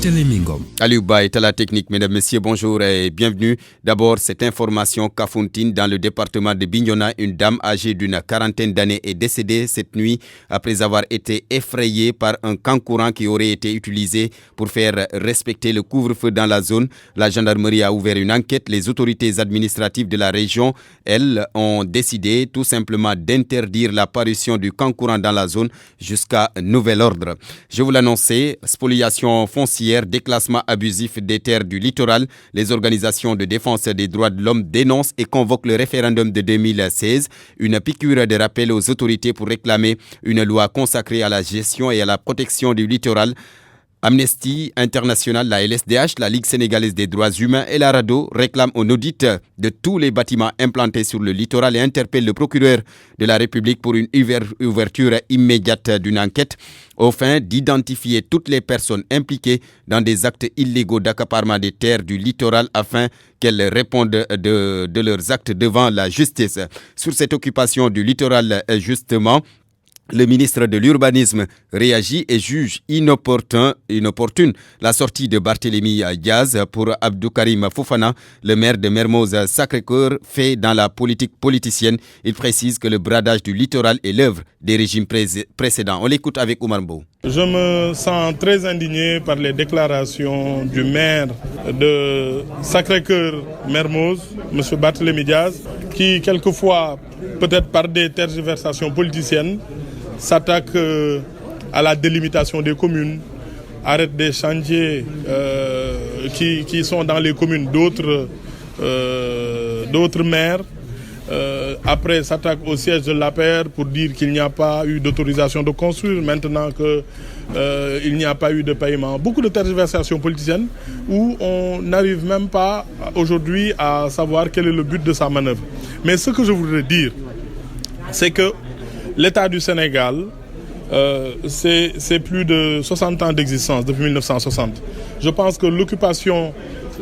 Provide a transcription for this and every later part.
Barthélémy Ngom. Aliou Ba est à la technique. Mesdames, Messieurs, bonjour et bienvenue. D'abord, cette information Kafountine, dans le département de Bignona, une dame âgée d'une quarantaine d'années est décédée cette nuit après avoir été effrayée par un kangourou qui aurait été utilisé pour faire respecter le couvre-feu dans la zone. La gendarmerie a ouvert une enquête. Les autorités administratives de la région, elles, ont décidé tout simplement d'interdire l'apparition du kangourou dans la zone jusqu'à nouvel ordre. Je vous l'annonçais, spoliation foncière, déclassement abusif des terres du littoral. Les organisations de défense des droits de l'homme dénoncent et convoquent le référendum de 2016. Une piqûre de rappel aux autorités pour réclamer une loi consacrée à la gestion et à la protection du littoral. Amnesty International, la LSDH, la Ligue sénégalaise des droits humains et la RADDHO réclament un audit de tous les bâtiments implantés sur le littoral et interpellent le procureur de la République pour une ouverture immédiate d'une enquête au fin d'identifier toutes les personnes impliquées dans des actes illégaux d'accaparement des terres du littoral afin qu'elles répondent de leurs actes devant la justice. Sur cette occupation du littoral, justement, le ministre de l'Urbanisme réagit et juge inopportune la sortie de Barthélémy Diaz pour Abdoukarim Fofana, le maire de Mermoz Sacré-Cœur, fait dans la politique politicienne. Il précise que le bradage du littoral est l'œuvre des régimes précédents. On l'écoute avec Oumar Mbow. Je me sens très indigné par les déclarations du maire de Sacré-Cœur Mermoz, M. Barthélémy Diaz, qui quelquefois, peut-être par des tergiversations politiciennes, s'attaque à la délimitation des communes, arrête des chantiers qui sont dans les communes d'autres maires, après s'attaque au siège de l'APR pour dire qu'il n'y a pas eu d'autorisation de construire, maintenant qu'il n'y a pas eu de paiement. Beaucoup de tergiversations politiciennes où on n'arrive même pas aujourd'hui à savoir quel est le but de sa manœuvre. Mais ce que je voudrais dire, c'est que l'État du Sénégal, c'est plus de 60 ans d'existence, depuis 1960. Je pense que l'occupation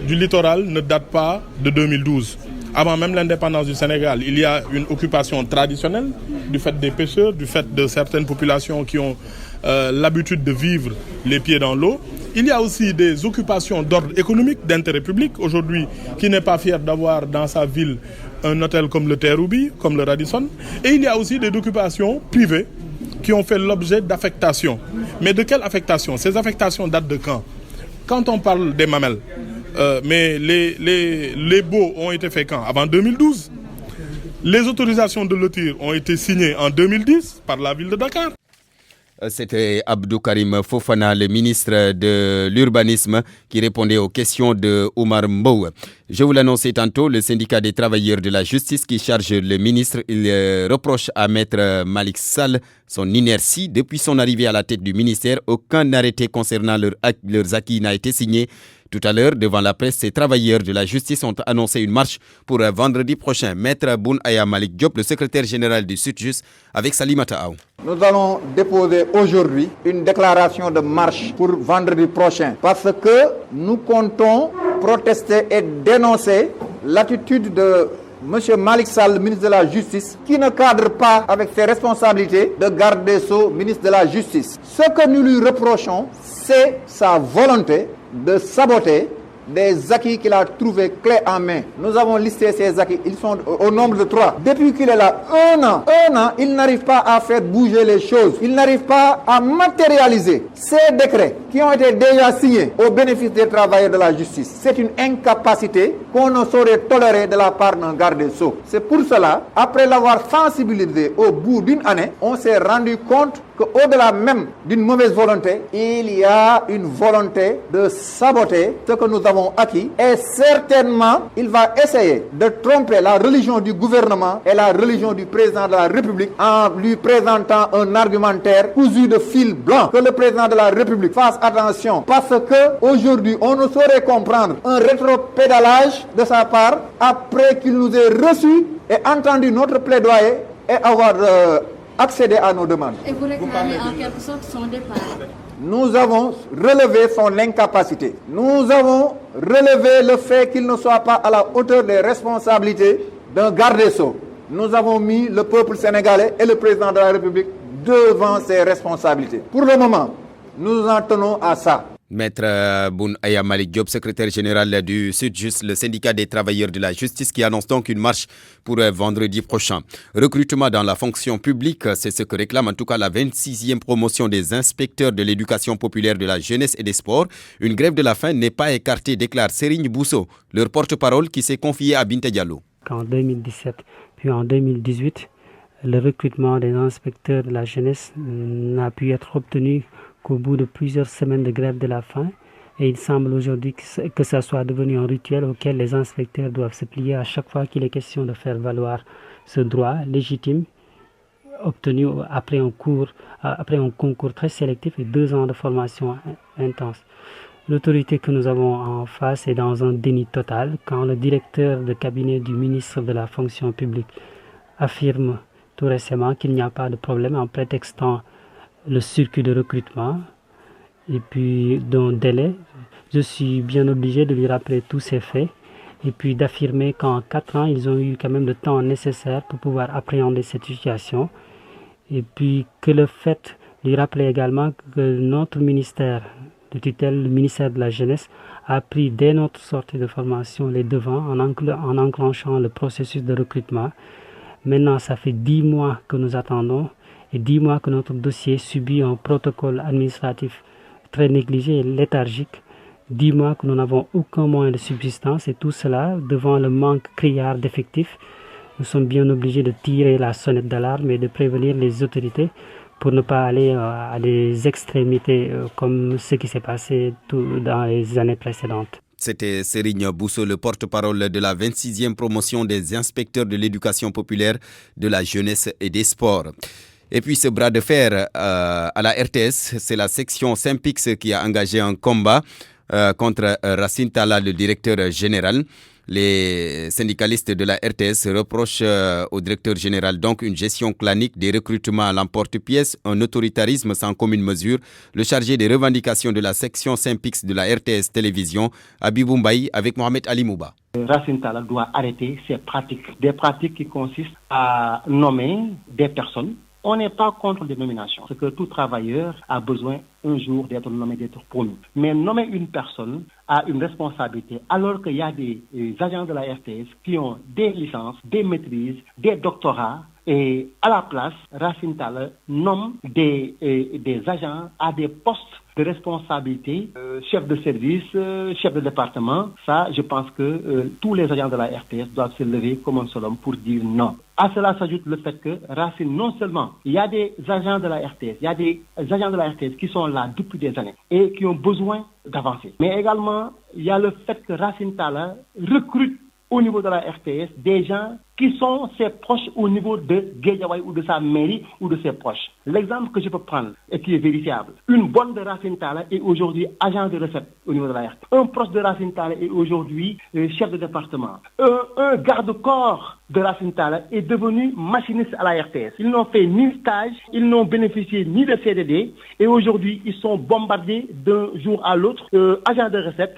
du littoral ne date pas de 2012. Avant même l'indépendance du Sénégal, il y a une occupation traditionnelle du fait des pêcheurs, du fait de certaines populations qui ont l'habitude de vivre les pieds dans l'eau. Il y a aussi des occupations d'ordre économique, d'intérêt public. Aujourd'hui, qui n'est pas fier d'avoir dans sa ville un hôtel comme le Terre-Roubi, comme le Radisson. Et il y a aussi des occupations privées qui ont fait l'objet d'affectations. Mais de quelle affectation? Ces affectations datent de quand? Quand on parle des mamelles, mais les baux ont été faits quand? Avant 2012. Les autorisations de lotir ont été signées en 2010 par la ville de Dakar. C'était Abdoukarim Fofana, le ministre de l'Urbanisme, qui répondait aux questions de Oumar Mbow. Je vous l'annonçais tantôt, le syndicat des travailleurs de la justice qui charge le ministre, il reproche à Maître Malick Sall son inertie. Depuis son arrivée à la tête du ministère, aucun arrêté concernant leurs acquis n'a été signé. Tout à l'heure, devant la presse, ces travailleurs de la justice ont annoncé une marche pour vendredi prochain. Maître Boun Aya Malik Diop, le secrétaire général du Sud-Just, avec Salimata Aou. Nous allons déposer aujourd'hui une déclaration de marche pour vendredi prochain parce que nous comptons protester et dénoncer l'attitude de M. Malick Sall, ministre de la Justice, qui ne cadre pas avec ses responsabilités de garde des Sceaux, ministre de la Justice. Ce que nous lui reprochons, c'est sa volonté de saboter des acquis qu'il a trouvés clés en main. Nous avons listé ces acquis, ils sont au nombre de 3. Depuis qu'il est là, un an, il n'arrive pas à faire bouger les choses. Il n'arrive pas à matérialiser ces décrets qui ont été déjà signés au bénéfice des travailleurs de la justice. C'est une incapacité qu'on ne saurait tolérer de la part d'un garde des Sceaux. C'est pour cela, après l'avoir sensibilisé au bout d'une année, on s'est rendu compte qu'au-delà même d'une mauvaise volonté, il y a une volonté de saboter ce que nous avons acquis et certainement il va essayer de tromper la religion du gouvernement et la religion du président de la République en lui présentant un argumentaire cousu de fil blanc. Que le président de la République fasse attention parce que aujourd'hui on ne saurait comprendre un rétropédalage de sa part après qu'il nous ait reçus et entendu notre plaidoyer et avoir accéder à nos demandes. Et vous réclamez en quelque sorte son départ? Nous avons relevé son incapacité. Nous avons relevé le fait qu'il ne soit pas à la hauteur des responsabilités d'un garde des Sceaux. Nous avons mis le peuple sénégalais et le président de la République devant ses responsabilités. Pour le moment, nous en tenons à ça. Maître Boun Aya Malik Diop, secrétaire général du Sud-Just, le syndicat des travailleurs de la justice, qui annonce donc une marche pour vendredi prochain. Recrutement dans la fonction publique, c'est ce que réclame en tout cas la 26e promotion des inspecteurs de l'éducation populaire, de la jeunesse et des sports. Une grève de la faim n'est pas écartée, déclare Serigne Bousso, leur porte-parole qui s'est confié à Binta Diallo. En 2017 puis en 2018, le recrutement des inspecteurs de la jeunesse n'a pu être obtenu qu'au bout de plusieurs semaines de grève de la faim. Et il semble aujourd'hui que ça soit devenu un rituel auquel les inspecteurs doivent se plier à chaque fois qu'il est question de faire valoir ce droit légitime obtenu après un concours très sélectif et 2 ans de formation intense. L'autorité que nous avons en face est dans un déni total quand le directeur de cabinet du ministre de la fonction publique affirme tout récemment qu'il n'y a pas de problème en prétextant le circuit de recrutement et puis d'un délai. Je suis bien obligé de lui rappeler tous ces faits et puis d'affirmer qu'en 4 ans, ils ont eu quand même le temps nécessaire pour pouvoir appréhender cette situation. Et puis que le fait, lui rappeler également que notre ministère de tutelle, le ministère de la Jeunesse, a pris dès notre sortie de formation les devants en enclenchant le processus de recrutement. Maintenant, ça fait 10 mois que nous attendons et 10 mois que notre dossier subit un protocole administratif très négligé et léthargique. 10 mois que nous n'avons aucun moyen de subsistance et tout cela devant le manque criard d'effectifs. Nous sommes bien obligés de tirer la sonnette d'alarme et de prévenir les autorités pour ne pas aller à des extrémités comme ce qui s'est passé dans les années précédentes. C'était Serigne Bousso, le porte-parole de la 26e promotion des inspecteurs de l'éducation populaire, de la jeunesse et des sports. Et puis ce bras de fer à la RTS, c'est la section Synpics qui a engagé un combat contre Racine Talla, le directeur général. Les syndicalistes de la RTS reprochent au directeur général donc une gestion clanique des recrutements à l'emporte-pièce, un autoritarisme sans commune mesure. Le chargé des revendications de la section Synpics de la RTS Télévision, Abibou Mbaye, avec Mohamed Ali Mouba. Racine Talla doit arrêter ces pratiques, des pratiques qui consistent à nommer des personnes. On n'est pas contre les nominations, parce que tout travailleur a besoin un jour d'être nommé, d'être promu. Mais nommer une personne a une responsabilité, alors qu'il y a des agents de la RTS qui ont des licences, des maîtrises, des doctorats, et à la place, Racine Talla nomme des agents à des postes de responsabilité, chef de service, chef de département. Ça, je pense que tous les agents de la RTS doivent se lever comme un seul homme pour dire non. À cela s'ajoute le fait que Racine, non seulement, il y a des agents de la RTS, il y a des agents de la RTS qui sont là depuis des années et qui ont besoin d'avancer. Mais également, il y a le fait que Racine Talla recrute au niveau de la RTS des gens qui sont ses proches au niveau de Guédiawaye ou de sa mairie ou de ses proches. L'exemple que je peux prendre et qui est vérifiable, une bonne de Racine Talla est aujourd'hui agent de recette au niveau de la RTS. Un proche de Racine Talla est aujourd'hui chef de département. Un garde-corps de Racine Talla est devenu machiniste à la RTS. Ils n'ont fait ni stage, ils n'ont bénéficié ni de CDD et aujourd'hui ils sont bombardés d'un jour à l'autre, agent de recette,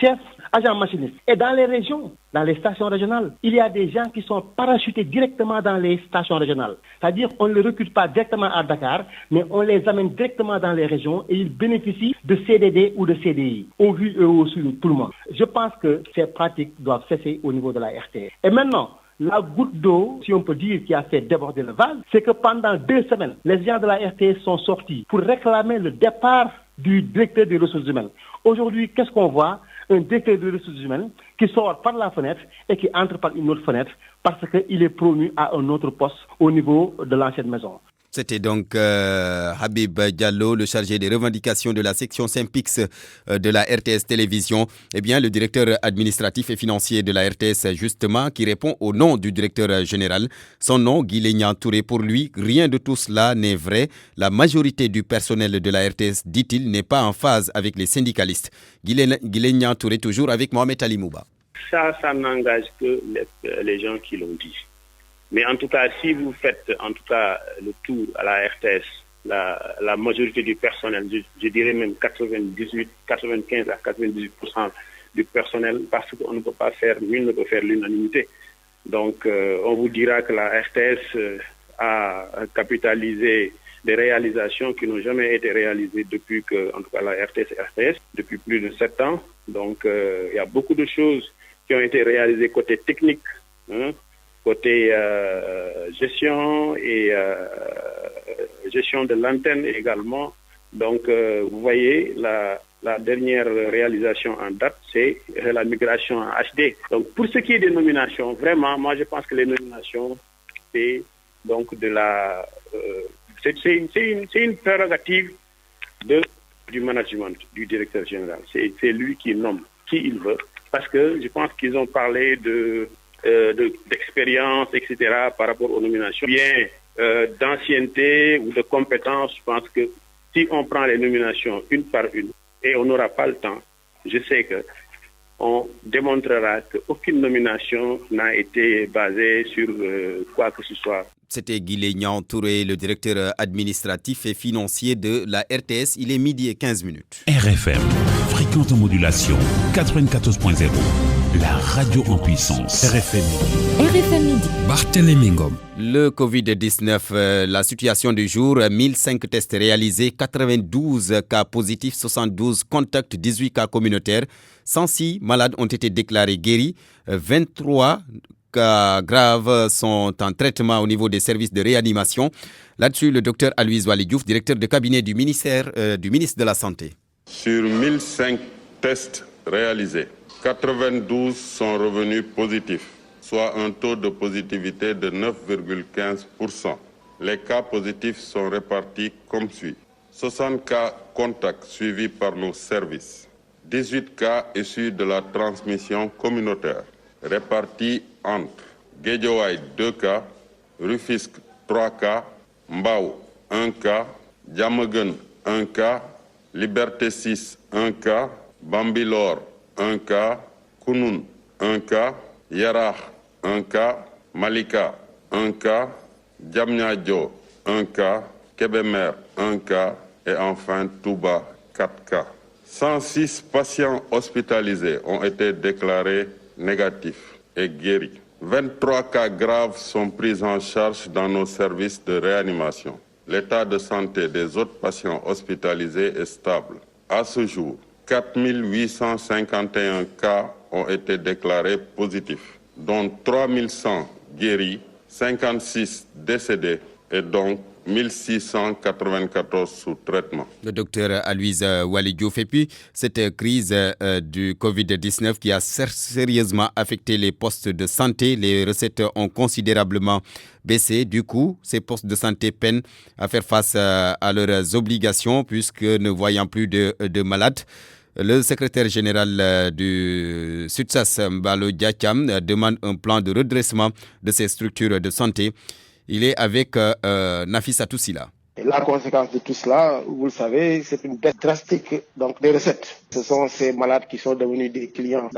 chef, agent machiniste. Et dans les régions, dans les stations régionales, il y a des gens qui sont parachutés directement dans les stations régionales. C'est-à-dire qu'on ne les recrute pas directement à Dakar, mais on les amène directement dans les régions et ils bénéficient de CDD ou de CDI, au vu et au su de tout le monde. Je pense que ces pratiques doivent cesser au niveau de la RTS. Et maintenant, la goutte d'eau, si on peut dire, qui a fait déborder le vase, c'est que pendant 2 semaines, les gens de la RTS sont sortis pour réclamer le départ du directeur des ressources humaines. Aujourd'hui, qu'est-ce qu'on voit? Un directeur des ressources humaines qui sort par la fenêtre et qui entre par une autre fenêtre parce qu'il est promu à un autre poste au niveau de l'ancienne maison. C'était donc Habib Diallo, le chargé des revendications de la section Synpics de la RTS Télévision. Eh bien, le directeur administratif et financier de la RTS, justement, qui répond au nom du directeur général. Son nom, Guilénian Touré. Pour lui, rien de tout cela n'est vrai. La majorité du personnel de la RTS, dit-il, n'est pas en phase avec les syndicalistes. Guilénian Touré, toujours avec Mohamed Ali Mouba. Ça n'engage que les gens qui l'ont dit. Mais en tout cas, si vous faites le tour à la RTS, la majorité du personnel, je dirais même 95 à 98% du personnel, parce qu'on ne peut pas faire, nul ne peut faire l'unanimité. Donc, on vous dira que la RTS a capitalisé des réalisations qui n'ont jamais été réalisées depuis que, en tout cas, la RTS, depuis plus de 7 ans. Donc, il y a beaucoup de choses qui ont été réalisées côté technique, côté gestion et gestion de l'antenne également. Donc, vous voyez, la dernière réalisation en date, c'est la migration en HD. Donc, pour ce qui est des nominations, vraiment, moi, je pense que les nominations, c'est donc c'est une prérogative du management, du directeur général. C'est lui qui nomme qui il veut, parce que je pense qu'ils ont parlé d'expérience, etc., par rapport aux nominations. Bien, d'ancienneté ou de compétences, je pense que si on prend les nominations une par une, et on n'aura pas le temps, je sais qu'on démontrera qu'aucune nomination n'a été basée sur quoi que ce soit. C'était Guilaignan Touré, le directeur administratif et financier de la RTS. Il est 12h15. RFM, fréquente modulation 94.0, la radio en puissance. RFM midi. Barthélémy Ngom. Le Covid-19, la situation du jour, 1005 tests réalisés, 92 cas positifs, 72 contacts, 18 cas communautaires, 106 malades ont été déclarés guéris, 23 cas graves sont en traitement au niveau des services de réanimation. Là-dessus, le docteur Aloyse Waly Diouf, directeur de cabinet du ministre de la Santé. Sur 1005 tests réalisés, 92 sont revenus positifs, soit un taux de positivité de 9,15%. Les cas positifs sont répartis comme suit. 60 cas contacts suivis par nos services. 18 cas issus de la transmission communautaire, répartis entre Guédiawaye 2 cas, Rufisque 3 cas, Mbao 1 cas, Diamaguène 1 cas, Liberté 6 1 cas, Bambilor 1 cas, Kounoune 1 cas, Yarah 1 cas, Malika 1 cas, Diamniadio 1 cas, Kébémer 1 cas et enfin Touba 4 cas. 106 patients hospitalisés ont été déclarés négatifs et guéris. 23 cas graves sont pris en charge dans nos services de réanimation. L'état de santé des autres patients hospitalisés est stable. À ce jour, 4851 cas ont été déclarés positifs, dont 3100 guéris, 56 décédés et donc 1694 sous traitement. Le docteur Aloyse Waly Diouf. Et puis, cette crise du Covid-19 qui a sérieusement affecté les postes de santé, les recettes ont considérablement baissé. Du coup, ces postes de santé peinent à faire face à leurs obligations puisque ne voyant plus de malades. Le secrétaire général du SUTSAS, Mbalo Diacham, demande un plan de redressement de ces structures de santé. Il est avec Nafissatou Sila. La conséquence de tout cela, vous le savez, c'est une baisse drastique donc, des recettes. Ce sont ces malades qui sont devenus des clients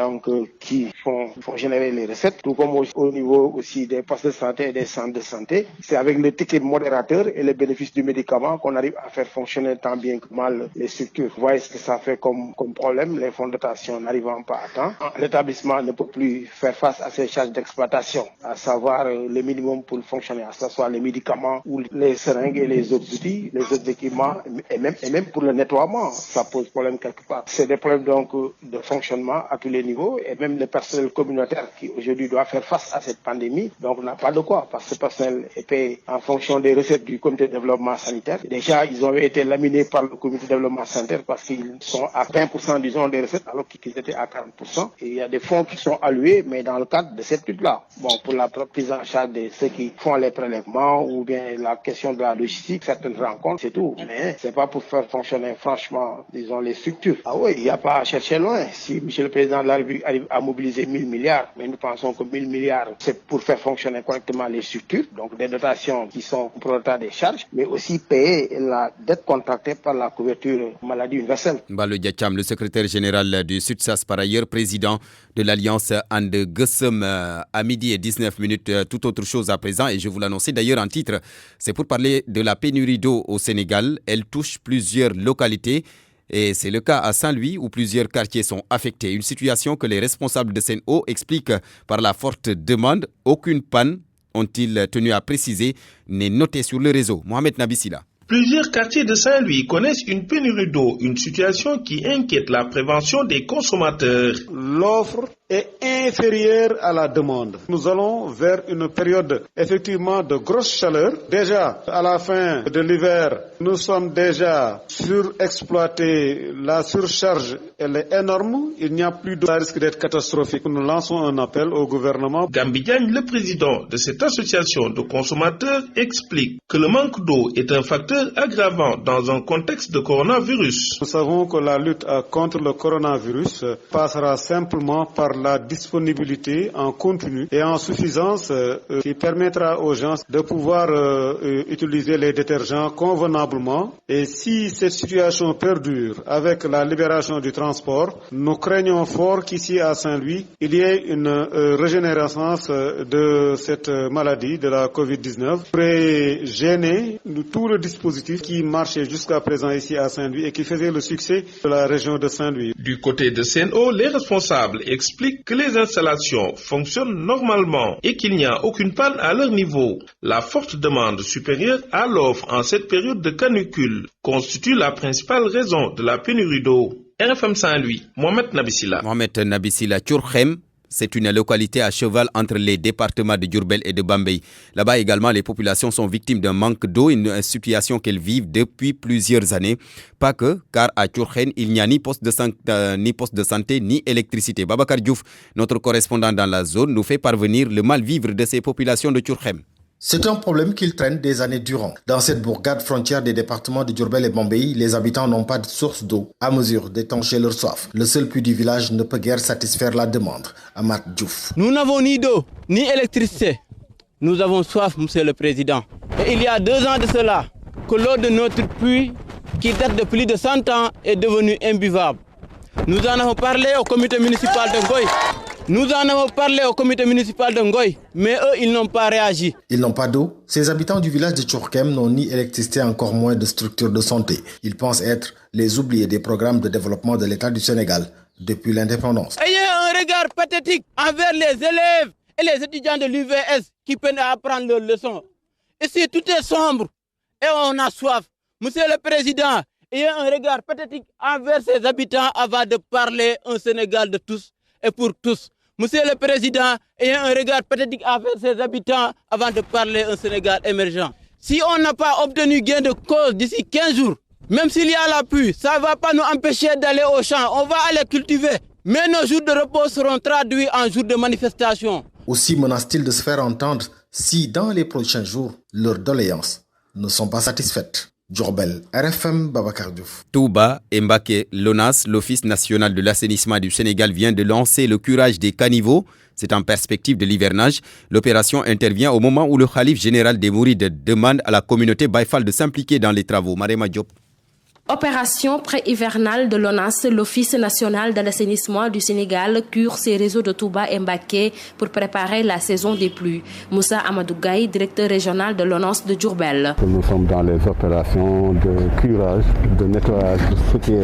qui font générer les recettes, tout comme au niveau aussi des postes de santé et des centres de santé. C'est avec le ticket modérateur et les bénéfices du médicament qu'on arrive à faire fonctionner tant bien que mal les structures. Vous voyez ce que ça fait comme problème, les fonds de dotation n'arrivant pas à temps. L'établissement ne peut plus faire face à ces charges d'exploitation, à savoir le minimum pour fonctionner, à ce soit les médicaments ou les seringues et les autres outils, les autres équipements et même pour le nettoiement, ça pose problème quelque part. C'est des problèmes donc de fonctionnement à tous les niveaux et même le personnel communautaire qui aujourd'hui doit faire face à cette pandémie, donc n'a pas de quoi parce que ce personnel est payé en fonction des recettes du comité de développement sanitaire. Déjà, ils ont été laminés par le comité de développement sanitaire parce qu'ils sont à 20% disons des recettes alors qu'ils étaient à 40%. Et il y a des fonds qui sont alloués mais dans le cadre de cette lutte-là. Bon, pour la prise en charge de ceux qui font les prélèvements ou bien la question de la logistique, certaines rencontres, c'est tout. Mais c'est pas pour faire fonctionner franchement, disons, les structures. Ah oui, il n'y a pas à chercher loin. Si M. le Président de la République arrive à mobiliser 1000 milliards, mais nous pensons que 1000 milliards, c'est pour faire fonctionner correctement les structures, donc des dotations qui sont pour le tas des charges, mais aussi payer la dette contractée par la couverture maladie universelle. Mbalo Diacham, le secrétaire général du SUTSAS, par ailleurs président de l'Alliance And Gueusseum, à midi et 19 minutes. Toute autre chose à présent, et je vous l'annonçais d'ailleurs en titre, c'est pour parler de la pénurie d'eau au Sénégal. Elle touche plusieurs localités. Et c'est le cas à Saint-Louis où plusieurs quartiers sont affectés. Une situation que les responsables de Sen'Eau expliquent par la forte demande. Aucune panne, ont-ils tenu à préciser, n'est notée sur le réseau. Mohamed Nabissila. Plusieurs quartiers de Saint-Louis connaissent une pénurie d'eau, une situation qui inquiète la prévention des consommateurs. L'offre est inférieure à la demande. Nous allons vers une période effectivement de grosse chaleur. Déjà, à la fin de l'hiver, nous sommes déjà surexploités. La surcharge, elle est énorme. Il n'y a plus d'eau. Ça risque d'être catastrophique. Nous lançons un appel au gouvernement. Gambi Diagne, le président de cette association de consommateurs, explique que le manque d'eau est un facteur aggravant dans un contexte de coronavirus. Nous savons que la lutte contre le coronavirus passera simplement par la disponibilité en continu et en suffisance qui permettra aux gens de pouvoir utiliser les détergents convenablement. Et si cette situation perdure avec la libération du transport, nous craignons fort qu'ici à Saint-Louis, il y ait une régénérescence de cette maladie, de la COVID-19, pour gêner tout le dispositif qui marchait jusqu'à présent ici à Saint-Louis et qui faisait le succès de la région de Saint-Louis. Du côté de Sen'Eau, les responsables expliquent que les installations fonctionnent normalement et qu'il n'y a aucune panne à leur niveau. La forte demande supérieure à l'offre en cette période de canicule constitue la principale raison de la pénurie d'eau. RFM Saint-Louis, Mohamed Nabissila. Mohamed Nabissila, Tchourkhem, c'est une localité à cheval entre les départements de Diourbel et de Bambey. Là-bas également, les populations sont victimes d'un manque d'eau, une situation qu'elles vivent depuis plusieurs années. Pas que, car à Tchourkhem, il n'y a ni poste de santé, ni électricité. Babacar Diouf, notre correspondant dans la zone, nous fait parvenir le mal-vivre de ces populations de Tchourkhem. C'est un problème qu'ils traînent des années durant. Dans cette bourgade frontière des départements de Diourbel et Bambey, les habitants n'ont pas de source d'eau à mesure d'étancher leur soif. Le seul puits du village ne peut guère satisfaire la demande. Amat Diouf. Nous n'avons ni d'eau, ni électricité. Nous avons soif, monsieur le président. Et il y a 2 ans de cela, que l'eau de notre puits, qui date de plus de 100 ans, est devenue imbuvable. Nous en avons parlé au comité municipal de Ngoï. Mais eux, ils n'ont pas réagi. Ils n'ont pas d'eau. Ces habitants du village de Tchourkhem n'ont ni électricité, encore moins de structures de santé. Ils pensent être les oubliés des programmes de développement de l'État du Sénégal depuis l'indépendance. Ayez un regard pathétique envers les élèves et les étudiants de l'UVS qui peinent à apprendre leurs leçons. Ici, tout est sombre et on a soif. Monsieur le Président, ayez un regard pathétique envers ces habitants avant de parler un Sénégal de tous et pour tous. Monsieur le Président, ayez un regard pathétique envers ses habitants avant de parler un Sénégal émergent. Si on n'a pas obtenu gain de cause d'ici 15 jours, même s'il y a la pluie, ça ne va pas nous empêcher d'aller au champ. On va aller cultiver. Mais nos jours de repos seront traduits en jours de manifestation. Aussi menacent-ils de se faire entendre si dans les prochains jours, leurs doléances ne sont pas satisfaites. Diourbel, RFM, Babacar Diouf. Touba Mbaké, l'ONAS, l'Office national de l'assainissement du Sénégal, vient de lancer le curage des caniveaux. C'est en perspective de l'hivernage. L'opération intervient au moment où le khalife général des Mourides demande à la communauté Baïfal de s'impliquer dans les travaux. Marema Diop. Opération pré-hivernale de l'ONAS, l'Office national de l'assainissement du Sénégal, cure ses réseaux de Touba et Mbaké pour préparer la saison des pluies. Moussa Amadou Gaye, directeur régional de l'ONAS de Diourbel. Nous sommes dans les opérations de curage, de nettoyage, ce qui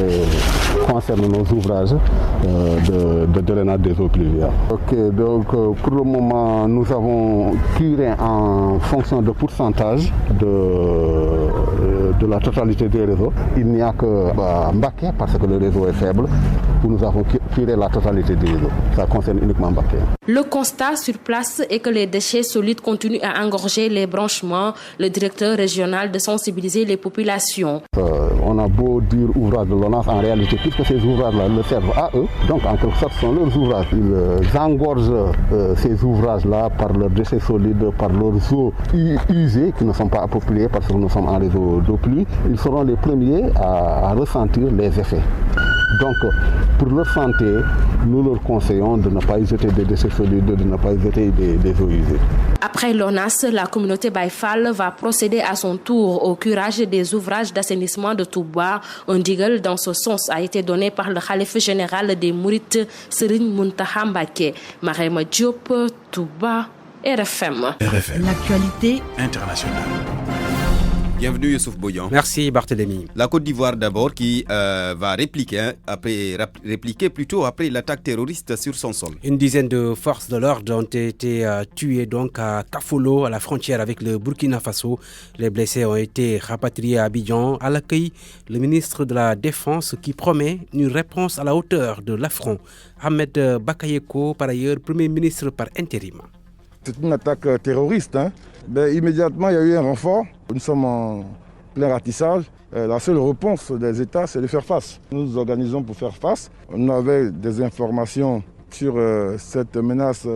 concerne nos ouvrages de drainage des eaux pluviales. Donc pour le moment, nous avons curé en fonction de pourcentage de la totalité des réseaux. Il n'y a que Mbaké, parce que le réseau est faible, où nous avons curé la totalité des réseaux. Ça concerne uniquement Mbaké. Le constat sur place est que les déchets solides continuent à engorger les branchements. Le directeur régional de sensibiliser les populations. On a beau dire ouvrage de l'ONAS, en réalité, puisque ces ouvrages-là le servent à eux, donc en quelque sorte, ce sont leurs ouvrages. Ils engorgent ces ouvrages-là par leurs déchets solides, par leurs eaux usées, qui ne sont pas appropriées parce que nous sommes en réseau d'eau pluie. Ils seront les premiers à ressentir les effets. Donc, pour leur santé, nous leur conseillons de ne pas y jeter des déchets solides, de ne pas y jeter des eaux usées. Après l'ONAS, la communauté Baïfal va procéder à son tour au curage des ouvrages d'assainissement de Touba. Un digal dans ce sens a été donné par le khalife général des Mourides, Serigne Mountakha Mbacké. Marema Diop, Touba, RFM. RFM. L'actualité internationale. Bienvenue Youssouf Boyan. Merci Barthélémy. La Côte d'Ivoire d'abord qui va répliquer après l'attaque terroriste sur son sol. Une dizaine de forces de l'ordre ont été tuées donc à Kafolo, à la frontière avec le Burkina Faso. Les blessés ont été rapatriés à Abidjan. À l'accueil, le ministre de la Défense qui promet une réponse à la hauteur de l'affront. Ahmed Bakayoko, par ailleurs Premier ministre par intérim. C'est une attaque terroriste. Immédiatement, il y a eu un renfort. Nous sommes en plein ratissage. La seule réponse des États, c'est de faire face. Nous nous organisons pour faire face. On avait des informations sur cette menace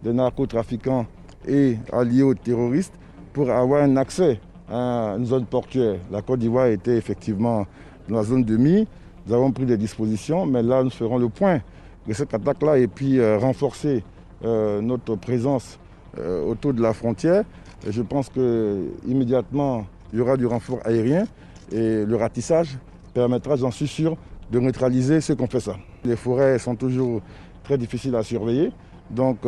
des narcotrafiquants et alliés aux terroristes pour avoir un accès à une zone portuaire. La Côte d'Ivoire était effectivement dans la zone de mise. Nous avons pris des dispositions, mais là, nous ferons le point de cette attaque-là et puis renforcer notre présence autour de la frontière. Et je pense qu'immédiatement, il y aura du renfort aérien et le ratissage permettra, j'en suis sûr, de neutraliser ceux qui ont fait ça. Les forêts sont toujours très difficiles à surveiller. Donc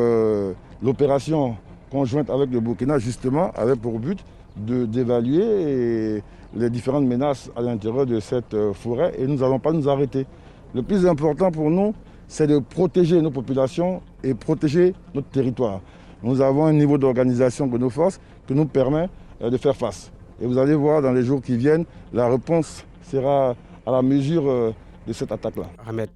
l'opération conjointe avec le Burkina, justement, avait pour but d'évaluer les différentes menaces à l'intérieur de cette forêt et nous n'allons pas nous arrêter. Le plus important pour nous, c'est de protéger nos populations et protéger notre territoire. Nous avons un niveau d'organisation de nos forces qui nous permet de faire face. Et vous allez voir dans les jours qui viennent, la réponse sera à la mesure de cette attaque-là. Ahmed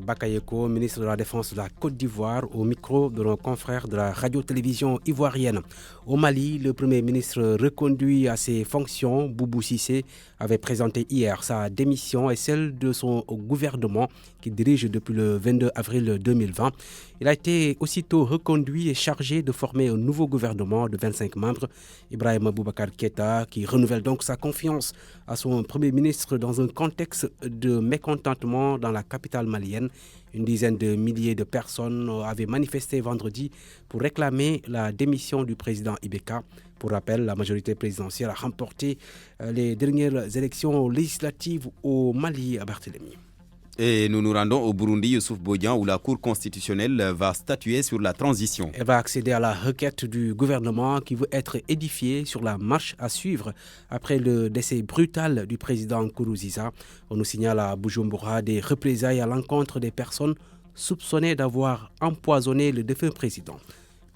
Bakayoko, ministre de la Défense de la Côte d'Ivoire, au micro de nos confrères de la radio-télévision ivoirienne. Au Mali, le Premier ministre reconduit à ses fonctions, Boubou Cissé, avait présenté hier sa démission et celle de son gouvernement qu'il dirige depuis le 22 avril 2020. Il a été aussitôt reconduit et chargé de former un nouveau gouvernement de 25 membres. Ibrahim Boubacar Keïta, qui renouvelle donc sa confiance à son Premier ministre dans un contexte de mécontentement dans la capitale malienne. Une dizaine de milliers de personnes avaient manifesté vendredi pour réclamer la démission du président Ibeka. Pour rappel, la majorité présidentielle a remporté les dernières élections législatives au Mali à Barthélémy. Et nous nous rendons au Burundi, Youssouf Boyan, où la Cour constitutionnelle va statuer sur la transition. Elle va accéder à la requête du gouvernement qui veut être édifiée sur la marche à suivre après le décès brutal du président Nkurunziza. On nous signale à Bujumbura des représailles à l'encontre des personnes soupçonnées d'avoir empoisonné le défunt président.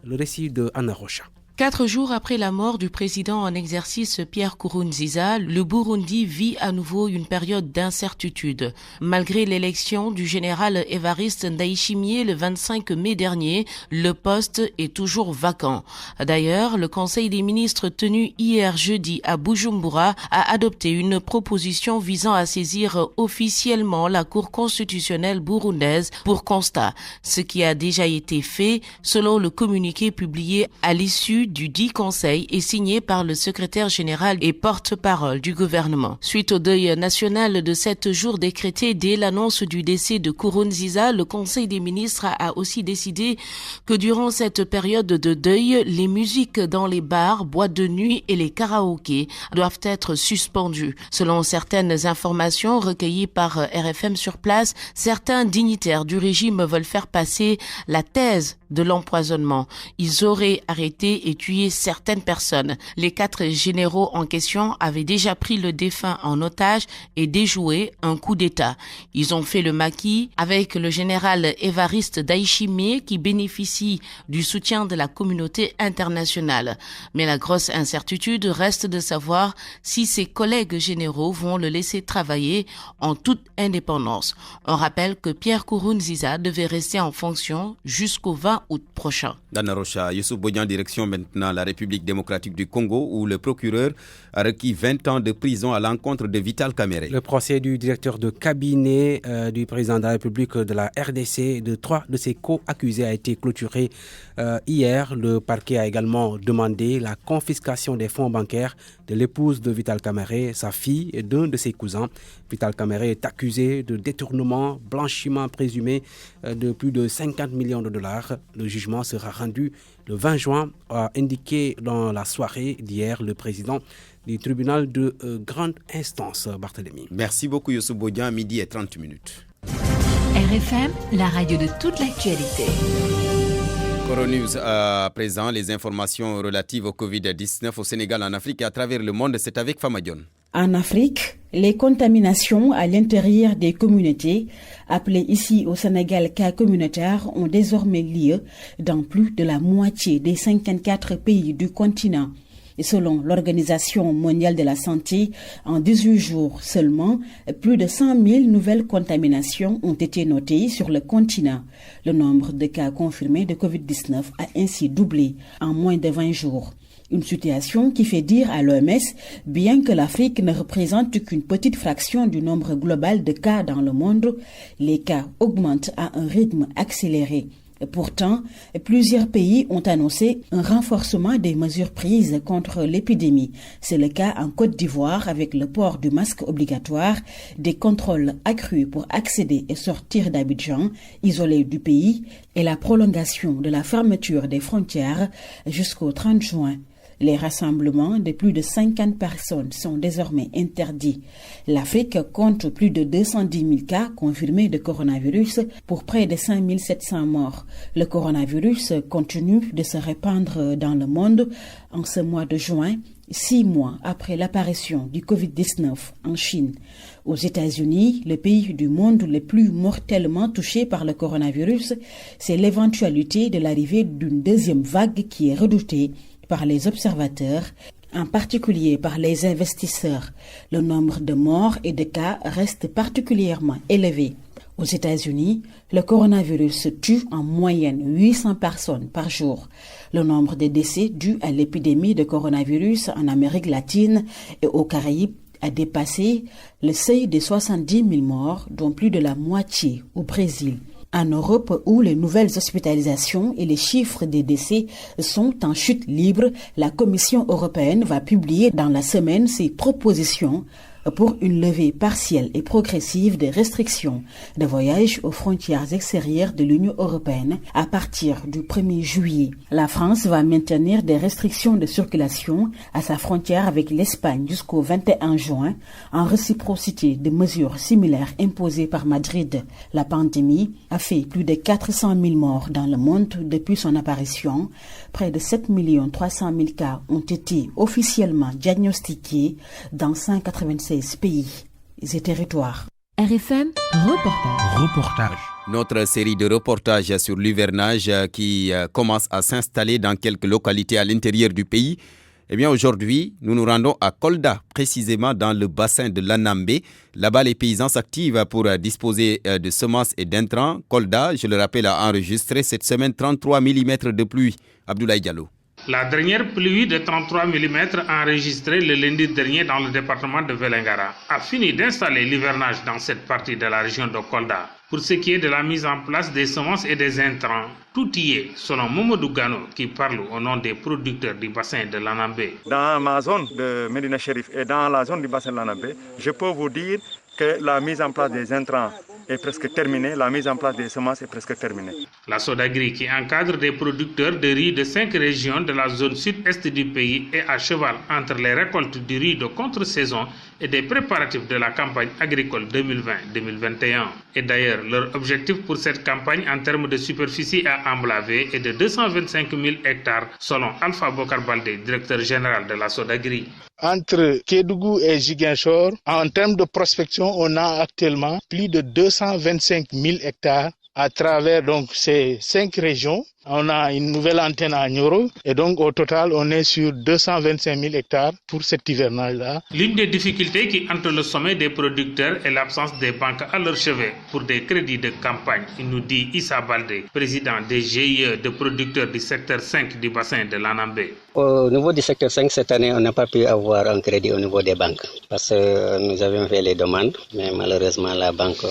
Le récit de Anna Rocha. 4 jours après la mort du président en exercice Pierre Nkurunziza, le Burundi vit à nouveau une période d'incertitude. Malgré l'élection du général Évariste Ndayishimiye le 25 mai dernier, le poste est toujours vacant. D'ailleurs, le Conseil des ministres tenu hier jeudi à Bujumbura a adopté une proposition visant à saisir officiellement la Cour constitutionnelle burundaise pour constat, ce qui a déjà été fait selon le communiqué publié à l'issue du dit conseil et signé par le secrétaire général et porte-parole du gouvernement. Suite au deuil national de 7 jours décrété dès l'annonce du décès de Nkurunziza, le Conseil des ministres a aussi décidé que durant cette période de deuil, les musiques dans les bars, boîtes de nuit et les karaokés doivent être suspendues. Selon certaines informations recueillies par RFM sur place, certains dignitaires du régime veulent faire passer la thèse de l'empoisonnement. Ils auraient arrêté et tué certaines personnes. Les 4 généraux en question avaient déjà pris le défunt en otage et déjoué un coup d'État. Ils ont fait le maquis avec le général Évariste Ndayishimiye qui bénéficie du soutien de la communauté internationale. Mais la grosse incertitude reste de savoir si ses collègues généraux vont le laisser travailler en toute indépendance. On rappelle que Pierre Nkurunziza devait rester en fonction jusqu'au 20 août prochain. Dana Rocha, Youssouf Boyan, direction maintenant la République démocratique du Congo, où le procureur a requis 20 ans de prison à l'encontre de Vital Kamerhe. Le procès du directeur de cabinet du président de la République de la RDC de 3 de ses co-accusés a été clôturé hier. Le parquet a également demandé la confiscation des fonds bancaires de l'épouse de Vital Kamerhe, sa fille et d'un de ses cousins. Vital Kamerhe est accusé de détournement, blanchiment présumé de plus de 50 millions de dollars. Le jugement sera rendu le 20 juin, a indiqué dans la soirée d'hier le président du tribunal de grande instance, Barthélémy. Merci beaucoup Youssouf Boyan, 12h30. RFM, la radio de toute l'actualité. Coronews à présent, les informations relatives au Covid-19 au Sénégal, en Afrique et à travers le monde, c'est avec Famadion. En Afrique, les contaminations à l'intérieur des communautés, appelées ici au Sénégal cas communautaires, ont désormais lieu dans plus de la moitié des 54 pays du continent. Et selon l'Organisation mondiale de la santé, en 18 jours seulement, plus de 100 000 nouvelles contaminations ont été notées sur le continent. Le nombre de cas confirmés de Covid-19 a ainsi doublé en moins de 20 jours. Une situation qui fait dire à l'OMS, bien que l'Afrique ne représente qu'une petite fraction du nombre global de cas dans le monde, les cas augmentent à un rythme accéléré. Pourtant, plusieurs pays ont annoncé un renforcement des mesures prises contre l'épidémie. C'est le cas en Côte d'Ivoire avec le port du masque obligatoire, des contrôles accrus pour accéder et sortir d'Abidjan, isolé du pays, et la prolongation de la fermeture des frontières jusqu'au 30 juin. Les rassemblements de plus de 50 personnes sont désormais interdits. L'Afrique compte plus de 210 000 cas confirmés de coronavirus pour près de 5 700 morts. Le coronavirus continue de se répandre dans le monde en ce mois de juin, 6 mois après l'apparition du Covid-19 en Chine. Aux États-Unis, le pays du monde le plus mortellement touché par le coronavirus, c'est l'éventualité de l'arrivée d'une deuxième vague qui est redoutée par les observateurs, en particulier par les investisseurs. Le nombre de morts et de cas reste particulièrement élevé. Aux États-Unis, le coronavirus tue en moyenne 800 personnes par jour. Le nombre de décès dus à l'épidémie de coronavirus en Amérique latine et aux Caraïbes a dépassé le seuil des 70 000 morts, dont plus de la moitié au Brésil. En Europe, où les nouvelles hospitalisations et les chiffres des décès sont en chute libre, la Commission européenne va publier dans la semaine ses propositions pour une levée partielle et progressive des restrictions de voyage aux frontières extérieures de l'Union européenne à partir du 1er juillet. La France va maintenir des restrictions de circulation à sa frontière avec l'Espagne jusqu'au 21 juin, en réciprocité de mesures similaires imposées par Madrid. La pandémie a fait plus de 400 000 morts dans le monde depuis son apparition. Près de 7 300 000 cas ont été officiellement diagnostiqués dans 196 pays et territoires. RFM Reportage. Notre série de reportages sur l'hivernage qui commence à s'installer dans quelques localités à l'intérieur du pays. Eh bien aujourd'hui, nous nous rendons à Kolda, précisément dans le bassin de l'Anambé. Là-bas, les paysans s'activent pour disposer de semences et d'intrants. Kolda, je le rappelle, a enregistré cette semaine 33 mm de pluie. Abdoulaye Diallo. La dernière pluie de 33 mm enregistrée le lundi dernier dans le département de Vélingara a fini d'installer l'hivernage dans cette partie de la région de Kolda. Pour ce qui est de la mise en place des semences et des intrants, tout y est, selon Momodou Gano, qui parle au nom des producteurs du bassin de l'Anambé. Dans ma zone de Médina Chérif et dans la zone du bassin de l'Anambé, je peux vous dire que la mise en place des intrants est presque terminée, la mise en place des semences est presque terminée. La Sodagri, qui encadre des producteurs de riz de 5 régions de la zone sud-est du pays, est à cheval entre les récoltes du riz de contre-saison et des préparatifs de la campagne agricole 2020-2021. Et d'ailleurs, leur objectif pour cette campagne en termes de superficie à emblaver est de 225 000 hectares, selon Alpha Bokar Baldé, directeur général de la Sodagri. Entre Kédougou et Ziguinchor, en termes de prospection, on a actuellement plus de 225 000 hectares à travers donc ces 5 régions. On a une nouvelle antenne à Nioro et donc au total on est sur 225 000 hectares pour cet hivernage-là. L'une des difficultés qui entre le sommet des producteurs est l'absence des banques à leur chevet pour des crédits de campagne, il nous dit Issa Baldé, président des GIE de producteurs du secteur 5 du bassin de l'Anambé. Au niveau du secteur 5, cette année, on n'a pas pu avoir un crédit au niveau des banques parce que nous avions fait les demandes, mais malheureusement la banque,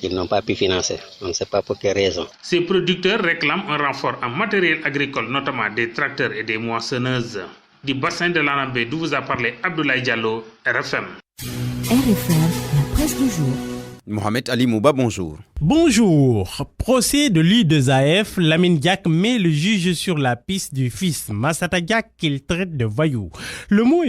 ils n'ont pas pu financer. On ne sait pas pour quelle raison. Ces producteurs réclament un renfort en matériel agricole, notamment des tracteurs et des moissonneuses. Du bassin de l'Anambé, d'où vous a parlé Abdoulaye Diallo, RFM. RFM, la presse du jour. Mohamed Ali Mouba, bonjour. Bonjour. Procès de l'U2AF, Lamine Diack met le juge sur la piste du fils Massata Diack qu'il traite de voyou. Le mot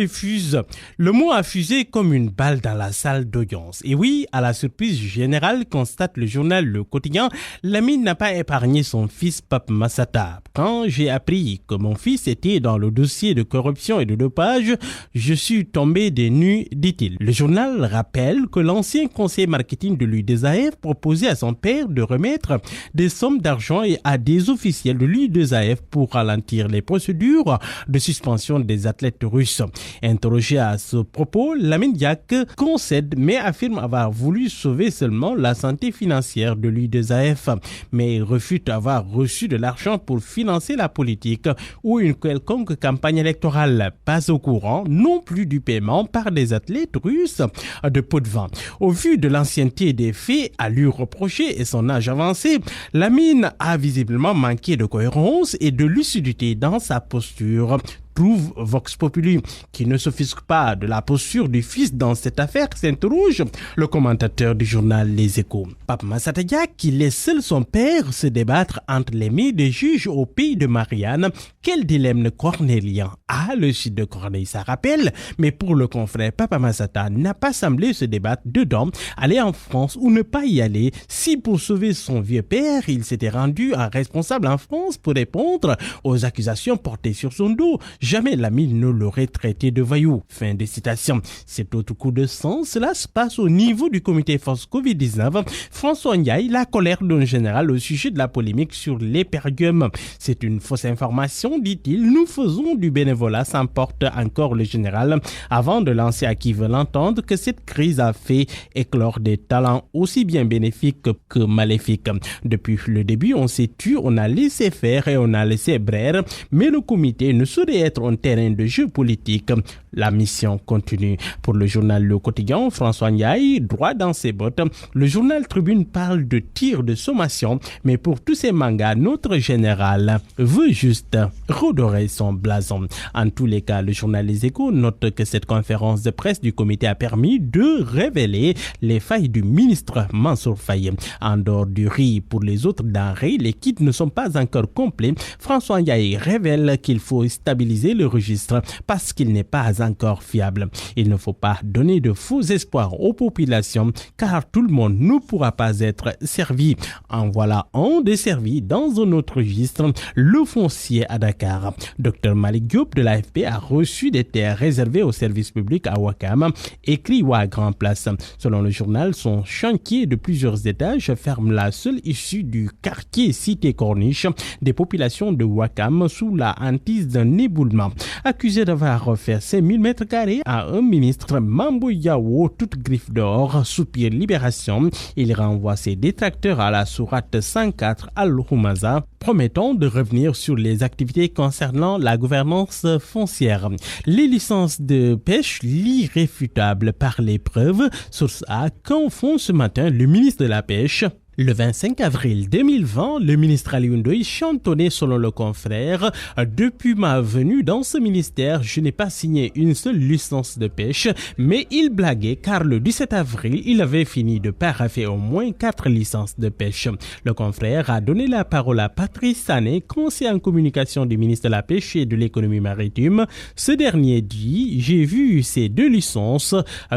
a fusé comme une balle dans la salle d'audience. Et oui, à la surprise générale, constate le journal Le Quotidien, Lamine n'a pas épargné son fils Pape Massata. Quand j'ai appris que mon fils était dans le dossier de corruption et de dopage, je suis tombé des nues, dit-il. Le journal rappelle que l'ancien conseiller marketing de l'U2AF proposait à son père de remettre des sommes d'argent à des officiels de l'U2AF pour ralentir les procédures de suspension des athlètes russes. Interrogé à ce propos, Lamine Diack concède mais affirme avoir voulu sauver seulement la santé financière de l'U2AF, mais refute avoir reçu de l'argent pour financer la politique ou une quelconque campagne électorale. Pas au courant non plus du paiement par des athlètes russes de Potvin. Au vu de l'ancienneté des faits à lui reprocher et son âge avancé, Lamine a visiblement manqué de cohérence et de lucidité dans sa posture. Trouve Vox Populi, qui ne s'offusque pas de la posture du fils dans cette affaire, s'interroge le commentateur du journal Les Échos. Pape Massata Diack, qui laisse seul son père se débattre entre les mains des juges au pays de Marianne, quel dilemme cornélien. Ah, le site de Corneille, ça rappelle, mais pour le confrère, Papa Massata n'a pas semblé se débattre dedans, aller en France ou ne pas y aller. Si pour sauver son vieux père, il s'était rendu un responsable en France pour répondre aux accusations portées sur son dos, jamais Lamine ne l'aurait traité de voyou. Fin de citation. Cet autre coup de sang, cela se passe au niveau du comité force Covid-19. François Ndiaye, la colère d'un général au sujet de la polémique sur l'Hypergum. C'est une fausse information, dit-il. Nous faisons du bénévolat, s'emporte encore le général, avant de lancer à qui veut l'entendre que cette crise a fait éclore des talents aussi bien bénéfiques que maléfiques. Depuis le début, on s'est tu, on a laissé faire et on a laissé braire, mais le comité ne saurait être un terrain de jeu politique. La mission continue. Pour le journal Le Quotidien, François Ndiaye, droit dans ses bottes, le journal Tribune parle de tir de sommation, mais pour tous ces mangas, notre général veut juste redorer son blason. En tous les cas, le journal Les Échos note que cette conférence de presse du comité a permis de révéler les failles du ministre Mansour Faye. En dehors du riz pour les autres denrées, les kits ne sont pas encore complets. François Ndiaye révèle qu'il faut stabiliser le registre parce qu'il n'est pas encore fiable. Il ne faut pas donner de faux espoirs aux populations car tout le monde ne pourra pas être servi. En voilà un desservi dans un autre registre, le foncier à Dakar. Dr Malik Diop de l'AFP a reçu des terres réservées au service public à Ouakam, écrit à Grand Place. Selon le journal, son chantier de plusieurs étages ferme la seule issue du quartier Cité Corniche des populations de Ouakam sous la hantise d'un éboulement. Accusé d'avoir offert 5000 mètres carrés à un ministre, Mambo Yao, toute griffe d'or, soupire libération. Il renvoie ses détracteurs à la sourate 104 Al-Humaza, promettant de revenir sur les activités concernant la gouvernance foncière. Les licences de pêche l'irréfutable par les preuves. Source A confond ce matin le ministre de la Pêche. Le 25 avril 2020, le ministre Alioune Ndoye chantonnait selon le confrère « Depuis ma venue dans ce ministère, je n'ai pas signé une seule licence de pêche », mais il blaguait car le 17 avril, il avait fini de paraffer au moins 4 licences de pêche. Le confrère a donné la parole à Patrice Sané, conseiller en communication du ministre de la Pêche et de l'économie maritime. Ce dernier dit « J'ai vu ces 2 licences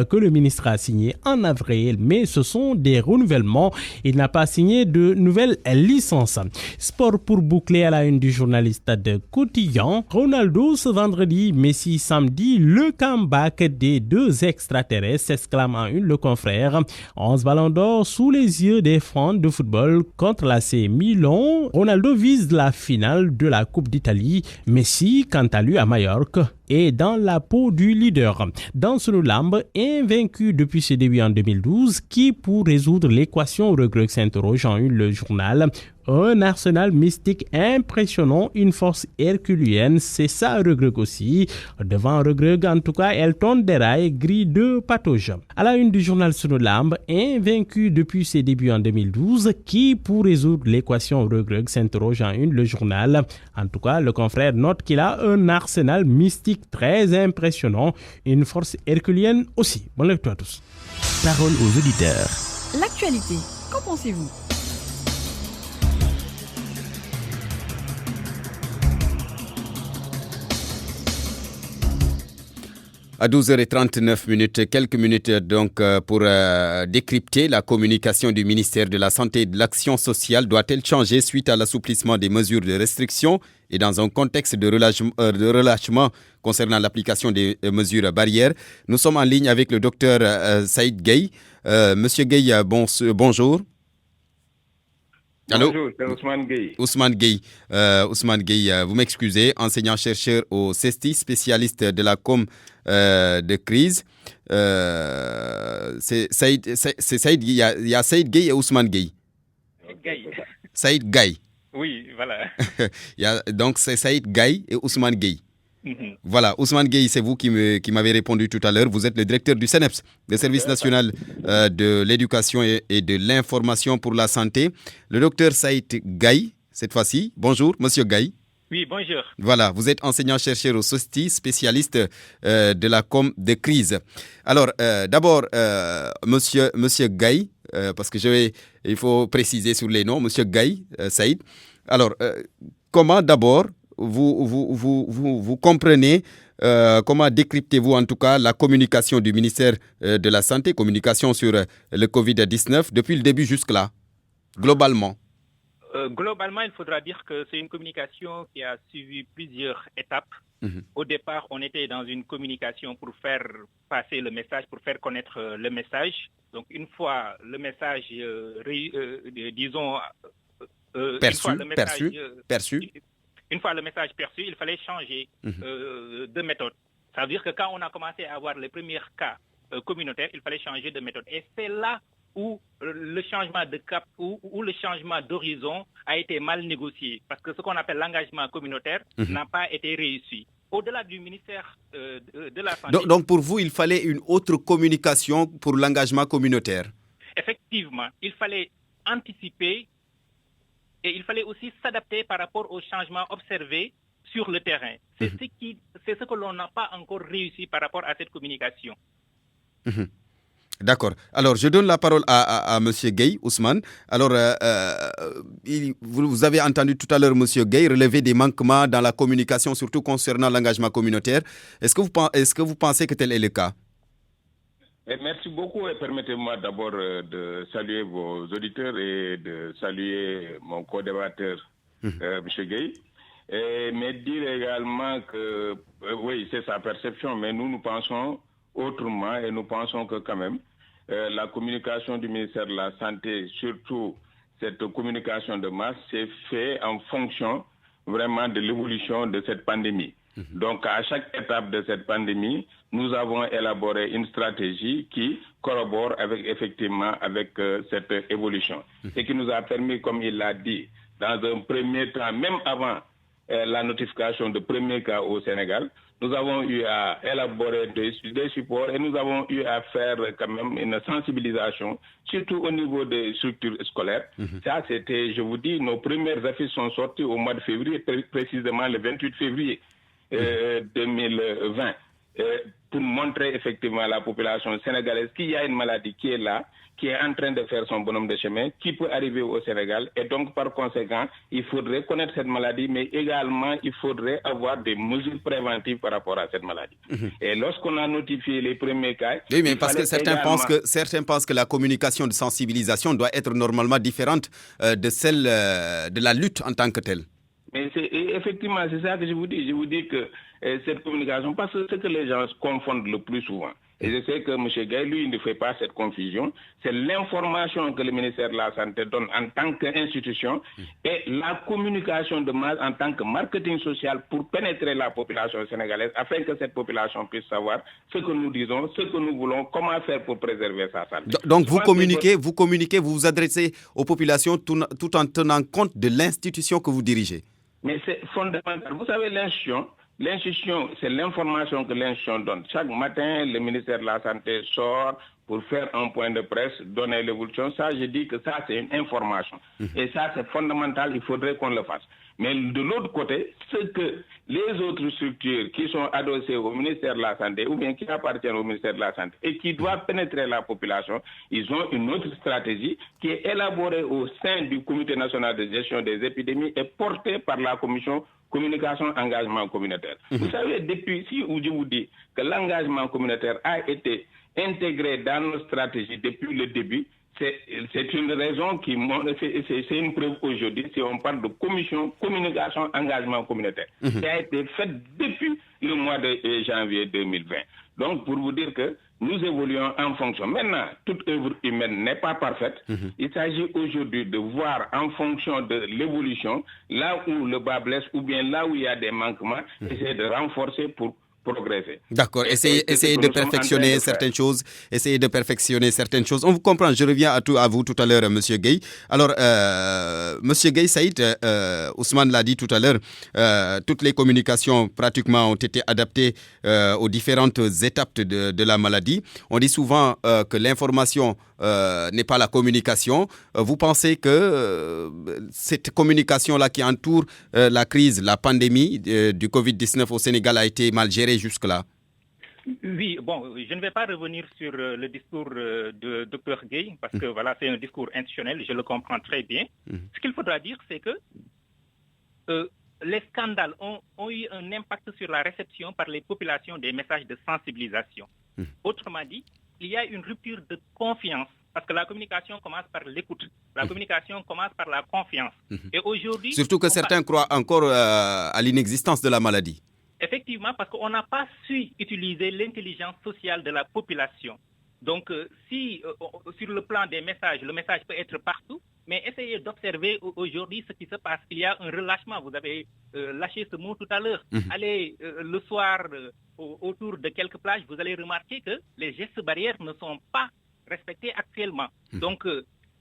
que le ministre a signées en avril, mais ce sont des renouvellements. Il n'a pas signé de nouvelles licences. » Sport pour boucler à la une du journaliste de Quotidien. Ronaldo ce vendredi, Messi samedi, le comeback des 2 extraterrestres, s'exclame en une le confrère. 11 ballons d'or sous les yeux des fans de football contre l'AC Milan. Ronaldo vise la finale de la Coupe d'Italie. Messi, quant à lui, à Majorque, est dans la peau du leader. Dans ce lambe, invaincu depuis ses débuts en 2012, qui pour résoudre l'équation Regreg s'interroge en une le journal. Un arsenal mystique impressionnant, une force herculienne, c'est ça Regreg aussi. Devant Regreg, en tout cas, Elton déraille, grille de patauge. À la une du journal Sonolambe, invaincu depuis ses débuts en 2012, qui pour résoudre l'équation Regreg s'interroge en une le journal. En tout cas, le confrère note qu'il a un arsenal mystique très impressionnant, une force herculienne aussi. Bonne lecture à tous. Parole aux auditeurs. L'actualité, qu'en pensez-vous ? À 12h39, quelques minutes donc pour décrypter la communication du ministère de la Santé et de l'Action sociale. Doit-elle changer suite à l'assouplissement des mesures de restriction et dans un contexte de relâchement concernant l'application des mesures barrières? Nous sommes en ligne avec le docteur Saïd Gueye. Monsieur Gueye, bonjour. Allô? Bonjour, c'est Ousmane Gueye. Ousmane Gueye, vous m'excusez, enseignant-chercheur au CESTI, spécialiste de la com de crise. C'est Saïd, il y a Saïd Gueye et Ousmane Gueye. Saïd Gueye. Oui, voilà. Donc c'est Saïd Gueye et Ousmane Gueye. Voilà, Ousmane Gueye, c'est vous qui m'avez répondu tout à l'heure. Vous êtes le directeur du CNEPS, le Service national de l'éducation et de l'information pour la santé. Le docteur Saïd Gueye, cette fois-ci. Bonjour, monsieur Gueye. Oui, bonjour. Voilà, vous êtes enseignant-chercheur au SOSTI, spécialiste de la com de crise. Alors, d'abord, monsieur Gueye, parce que il faut préciser sur les noms, monsieur Gueye, Saïd. Alors, comment d'abord vous comprenez, comment décryptez-vous en tout cas la communication du ministère de la Santé, communication sur le Covid-19 depuis le début jusque-là, globalement? Globalement, il faudra dire que c'est une communication qui a suivi plusieurs étapes. Au départ, on était dans une communication pour faire passer le message, pour faire connaître le message. Donc une fois le message, perçu. Une fois le message perçu, il fallait changer de méthode. Ça veut dire que quand on a commencé à avoir les premiers cas communautaires, il fallait changer de méthode. Et c'est là où le changement de cap, où le changement d'horizon a été mal négocié. Parce que ce qu'on appelle l'engagement communautaire n'a pas été réussi. Au-delà du ministère de la Santé... Donc pour vous, il fallait une autre communication pour l'engagement communautaire? Effectivement, il fallait anticiper et il fallait aussi s'adapter par rapport aux changements observés sur le terrain. C'est ce que l'on n'a pas encore réussi par rapport à cette communication. D'accord. Alors, je donne la parole à M. Gueye, Ousmane. Alors, vous avez entendu tout à l'heure M. Gueye relever des manquements dans la communication, surtout concernant l'engagement communautaire. Est-ce que vous pensez que tel est le cas? Merci beaucoup et permettez-moi d'abord de saluer vos auditeurs et de saluer mon co-débatteur, M. Gueye, mais dire également que, oui, c'est sa perception, mais nous pensons autrement et nous pensons que quand même, la communication du ministère de la Santé, surtout cette communication de masse, s'est fait en fonction vraiment de l'évolution de cette pandémie. Donc, à chaque étape de cette pandémie, nous avons élaboré une stratégie qui corrobore effectivement avec cette évolution. Ce qui nous a permis, comme il l'a dit, dans un premier temps, même avant la notification de premier cas au Sénégal, nous avons eu à élaborer des supports et nous avons eu à faire quand même une sensibilisation, surtout au niveau des structures scolaires. Ça, c'était, je vous dis, nos premières affiches sont sorties au mois de février, précisément le 28 février 2020, pour montrer effectivement à la population sénégalaise qu'il y a une maladie qui est là, qui est en train de faire son bonhomme de chemin, qui peut arriver au Sénégal. Et donc, par conséquent, il faudrait connaître cette maladie, mais également, il faudrait avoir des mesures préventives par rapport à cette maladie. Et lorsqu'on a notifié les premiers cas... Oui, mais parce que certains pensent que la communication de sensibilisation doit être normalement différente de celle de la lutte en tant que telle. Mais effectivement, c'est ça que je vous dis. Je vous dis que cette communication, parce que ce que les gens confondent le plus souvent, et je sais que M. Gueye, lui, il ne fait pas cette confusion, c'est l'information que le ministère de la Santé donne en tant qu'institution et la communication de masse en tant que marketing social pour pénétrer la population sénégalaise afin que cette population puisse savoir ce que nous disons, ce que nous voulons, comment faire pour préserver sa santé. Donc vous communiquez, vous vous adressez aux populations tout en tenant compte de l'institution que vous dirigez. Mais c'est fondamental. Vous savez, l'institution, c'est l'information que l'institution donne. Chaque matin, le ministère de la Santé sort pour faire un point de presse, donner l'évolution. Ça, je dis que ça, c'est une information. Et ça, c'est fondamental, il faudrait qu'on le fasse. Mais de l'autre côté, ce que les autres structures qui sont adossées au ministère de la Santé ou bien qui appartiennent au ministère de la Santé et qui doivent pénétrer la population, ils ont une autre stratégie qui est élaborée au sein du Comité national de gestion des épidémies et portée par la commission communication engagement communautaire. Vous savez, depuis si je vous dis que l'engagement communautaire a été intégré dans nos stratégies depuis le début, c'est une raison qui c'est une preuve aujourd'hui si on parle de commission communication engagement communautaire qui a été faite depuis le mois de janvier 2020. Donc pour vous dire que nous évoluons en fonction. Maintenant, toute œuvre humaine n'est pas parfaite. Il s'agit aujourd'hui de voir en fonction de l'évolution, là où le bas blesse ou bien là où il y a des manquements, essayer de renforcer pour progresser. D'accord, essayez de perfectionner certaines choses. Essayez de perfectionner certaines choses. On vous comprend, je reviens à vous tout à l'heure, M. Gueye. Alors, M. Gueye Saïd, Ousmane l'a dit tout à l'heure, toutes les communications pratiquement ont été adaptées aux différentes étapes de la maladie. On dit souvent que l'information n'est pas la communication. Vous pensez que cette communication-là qui entoure la crise, la pandémie du Covid-19 au Sénégal a été mal gérée jusque-là? Oui, bon, je ne vais pas revenir sur le discours de Dr Gueye parce que voilà, c'est un discours institutionnel, je le comprends très bien. Ce qu'il faudra dire, c'est que les scandales ont eu un impact sur la réception par les populations des messages de sensibilisation. Autrement dit, il y a une rupture de confiance parce que la communication commence par l'écoute. La communication commence par la confiance. Et aujourd'hui, surtout que certains croient encore à l'inexistence de la maladie. Effectivement, parce qu'on n'a pas su utiliser l'intelligence sociale de la population. Donc, si sur le plan des messages, le message peut être partout, mais essayez d'observer aujourd'hui ce qui se passe. Il y a un relâchement, vous avez lâché ce mot tout à l'heure. Allez le soir autour de quelques plages, vous allez remarquer que les gestes barrières ne sont pas respectés actuellement. Donc,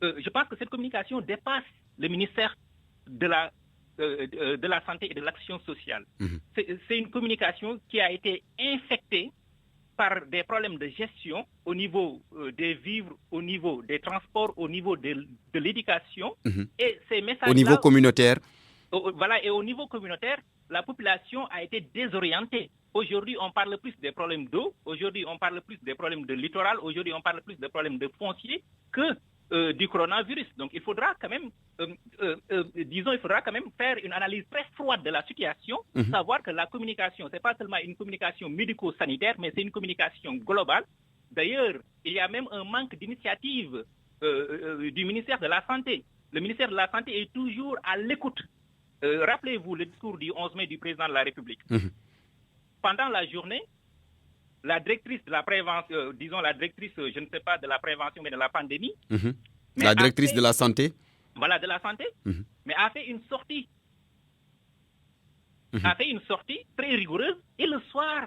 je pense que cette communication dépasse le ministère de la Santé et de l'Action sociale. C'est une communication qui a été infectée par des problèmes de gestion au niveau des vivres, au niveau des transports, au niveau de l'éducation. Et ces messages au niveau communautaire. Voilà, et au niveau communautaire, la population a été désorientée. Aujourd'hui, on parle plus des problèmes d'eau, aujourd'hui, on parle plus des problèmes de littoral, aujourd'hui, on parle plus des problèmes de foncier que du coronavirus. Donc, il faudra quand même, il faudra quand même faire une analyse très froide de la situation, savoir que la communication, c'est pas seulement une communication médico-sanitaire, mais c'est une communication globale. D'ailleurs, il y a même un manque d'initiative du ministère de la Santé. Le ministère de la Santé est toujours à l'écoute. Rappelez-vous le discours du 11 mai du président de la République. Pendant la journée, la directrice de la prévention, disons la directrice, je ne sais pas de la prévention, mais de la pandémie. La directrice de la santé. Voilà, de la santé, mais a fait une sortie. A fait une sortie très rigoureuse et le soir,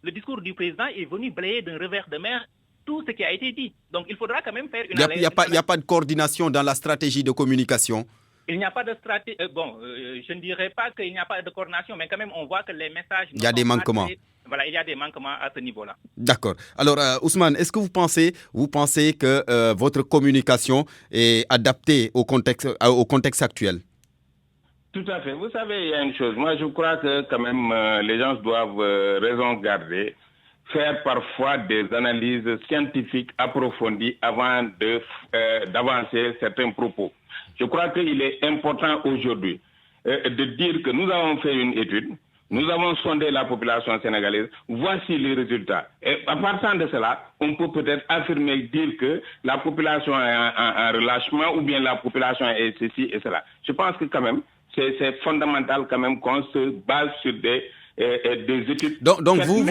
le discours du président est venu balayer d'un revers de main tout ce qui a été dit. Donc il faudra quand même faire une analyse. Il n'y a pas de coordination dans la stratégie de communication. Il n'y a pas de stratégie. Je ne dirais pas qu'il n'y a pas de coordination, mais quand même, on voit que les messages. Il y a des manquements. Voilà, il y a des manquements à ce niveau-là. D'accord. Alors, Ousmane, est-ce que vous pensez que votre communication est adaptée au contexte actuel? Tout à fait. Vous savez, il y a une chose. Moi, je crois que quand même, les gens doivent raison garder, faire parfois des analyses scientifiques approfondies avant d'avancer certains propos. Je crois qu'il est important aujourd'hui de dire que nous avons fait une étude, nous avons sondé la population sénégalaise, voici les résultats. Et à partir de cela, on peut peut-être affirmer, dire que la population est en relâchement ou bien la population est ceci et cela. Je pense que quand même, c'est fondamental quand même qu'on se base sur des études. Donc vous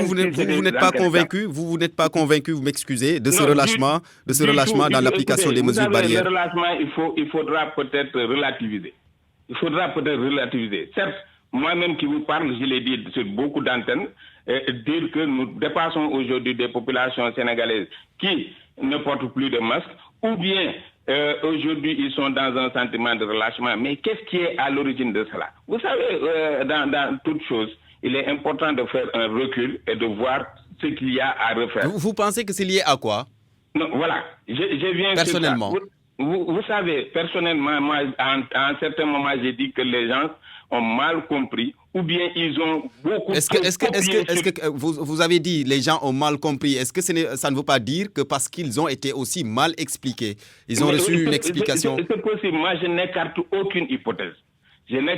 n'êtes pas convaincu, vous m'excusez, de ce relâchement dans l'application des mesures barrières. Le relâchement, il faudra peut-être relativiser. Certes, moi-même qui vous parle, je l'ai dit sur beaucoup d'antennes, dire que nous dépassons aujourd'hui des populations sénégalaises qui ne portent plus de masque, ou bien aujourd'hui ils sont dans un sentiment de relâchement. Mais qu'est-ce qui est à l'origine de cela? Vous savez, dans toute chose, il est important de faire un recul et de voir ce qu'il y a à refaire. Vous pensez que c'est lié à quoi? Non, voilà, je viens personnellement. Vous savez, personnellement, moi, à un certain moment, j'ai dit que les gens ont mal compris ou bien ils ont beaucoup... Est-ce que vous avez dit les gens ont mal compris? Est-ce que ça ne veut pas dire que parce qu'ils ont été aussi mal expliqués, ils ont reçu une explication? C'est possible. Moi, je n'écarte aucune hypothèse. Mais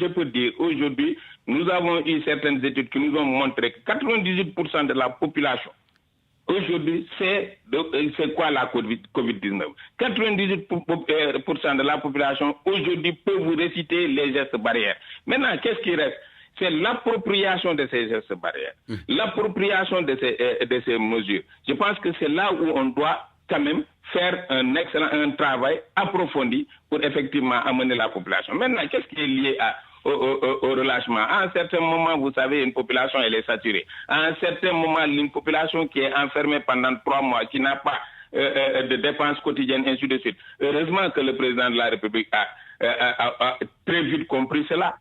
je peux dire, aujourd'hui, nous avons eu certaines études qui nous ont montré que 98% de la population, aujourd'hui, c'est quoi la COVID-19? 98% de la population, aujourd'hui, peut vous réciter les gestes barrières. Maintenant, qu'est-ce qui reste? C'est l'appropriation de ces gestes barrières, l'appropriation de ces mesures. Je pense que c'est là où on doit quand même faire un travail approfondi pour effectivement amener la population. Maintenant, qu'est-ce qui est lié au relâchement? À un certain moment, vous savez, une population, elle est saturée. À un certain moment, une population qui est enfermée pendant 3 mois, qui n'a pas de dépenses quotidiennes, ainsi de suite. Heureusement que le président de la République a très vite compris cela.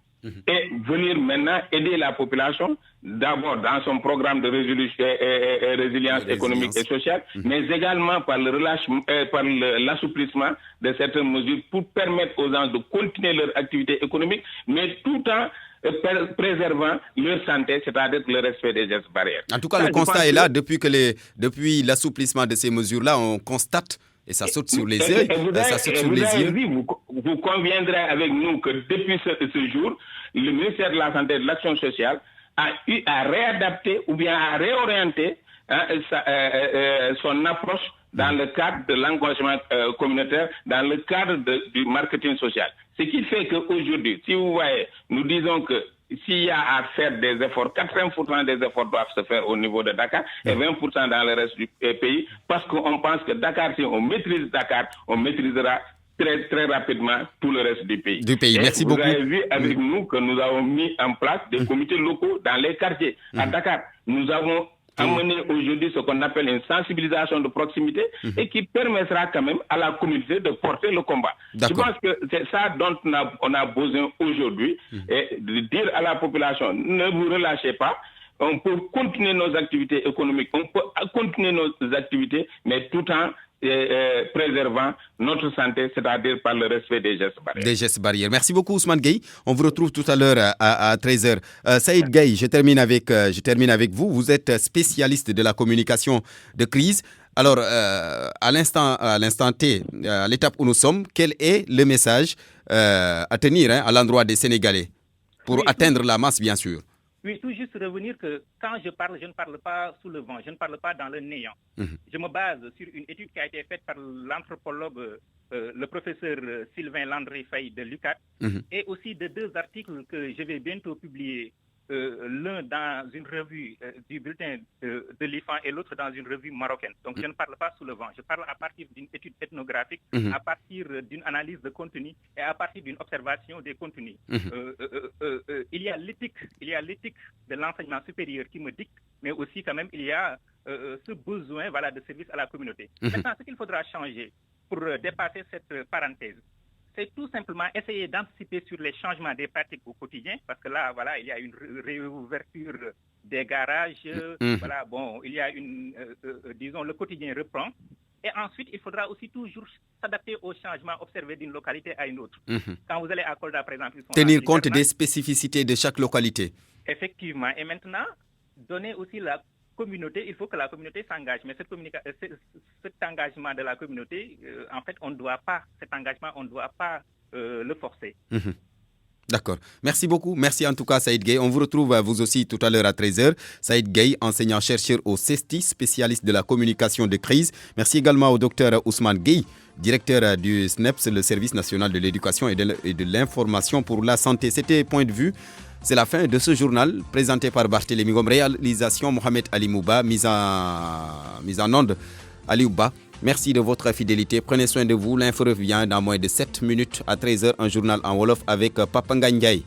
Et venir maintenant aider la population, d'abord dans son programme de résilience économique et sociale, mais également par le relâchement, par l'assouplissement de certaines mesures pour permettre aux gens de continuer leur activité économique, mais tout en préservant leur santé, c'est-à-dire le respect des gestes barrières. En tout cas, le constat est là. Depuis l'assouplissement de ces mesures-là, on constate, et ça saute sur les yeux. Vous conviendrez avec nous que depuis ce jour, le ministère de la Santé et de l'Action sociale a eu à réadapter ou bien à réorienter son approche dans le cadre de l'engagement communautaire, dans le cadre du marketing social. Ce qui fait qu'aujourd'hui, si vous voyez, nous disons que s'il y a à faire des efforts, 80% des efforts doivent se faire au niveau de Dakar et 20% dans le reste du pays, parce qu'on pense que Dakar, si on maîtrise Dakar, on maîtrisera très, très rapidement tout le reste du pays. Merci beaucoup. Vous avez vu avec nous que nous avons mis en place des comités locaux dans les quartiers. À Dakar, nous avons amené aujourd'hui ce qu'on appelle une sensibilisation de proximité et qui permettra quand même à la communauté de porter le combat. Je pense que c'est ça dont on a besoin aujourd'hui, et de dire à la population, ne vous relâchez pas. On peut continuer nos activités économiques, on peut continuer nos activités, mais tout en préservant notre santé, c'est-à-dire par le respect des gestes barrières. Merci beaucoup Ousmane Gueye. On vous retrouve tout à l'heure à 13h. Saïd Gueye, je termine avec vous. Vous êtes spécialiste de la communication de crise. Alors, à l'instant T, à l'étape où nous sommes, quel est le message à tenir à l'endroit des Sénégalais pour atteindre la masse, bien sûr? Oui, tout juste revenir que quand je parle, je ne parle pas sous le vent, je ne parle pas dans le néant. Je me base sur une étude qui a été faite par l'anthropologue, le professeur Sylvain Landry-Faye de l'UQAT, et aussi de 2 articles que je vais bientôt publier, l'un dans une revue du bulletin de l'IFAN et l'autre dans une revue marocaine. Donc je ne parle pas sous le vent, je parle à partir d'une étude ethnographique, à partir d'une analyse de contenu et à partir d'une observation des contenus. Il y a l'éthique de l'enseignement supérieur qui me dicte, mais aussi quand même il y a ce besoin de service à la communauté. Maintenant, ce qu'il faudra changer pour dépasser cette parenthèse, c'est tout simplement essayer d'anticiper sur les changements des pratiques au quotidien, parce que là, il y a une réouverture des garages, il y a le quotidien reprend. Et ensuite, il faudra aussi toujours s'adapter aux changements observés d'une localité à une autre. Quand vous allez à Kolda, par exemple... Tenir compte des spécificités de chaque localité. Effectivement. Et maintenant, donner aussi la communauté, il faut que la communauté s'engage. Mais cet engagement de la communauté, en fait, on ne doit pas le forcer. D'accord. Merci beaucoup. Merci en tout cas Saïd Gueye. On vous retrouve vous aussi tout à l'heure à 13h. Saïd Gueye, enseignant-chercheur au CESTI, spécialiste de la communication de crise. Merci également au docteur Ousmane Gueye, directeur du SNEPS, le Service national de l'éducation et de l'information pour la santé. C'était Point de vue. C'est la fin de ce journal présenté par Barthélémy Ngom. Réalisation Mohamed Ali Mouba, mise en onde Ali Ouba. Merci de votre fidélité. Prenez soin de vous. L'info revient dans moins de 7 minutes à 13h. Un journal en Wolof avec Papa Ndiaye.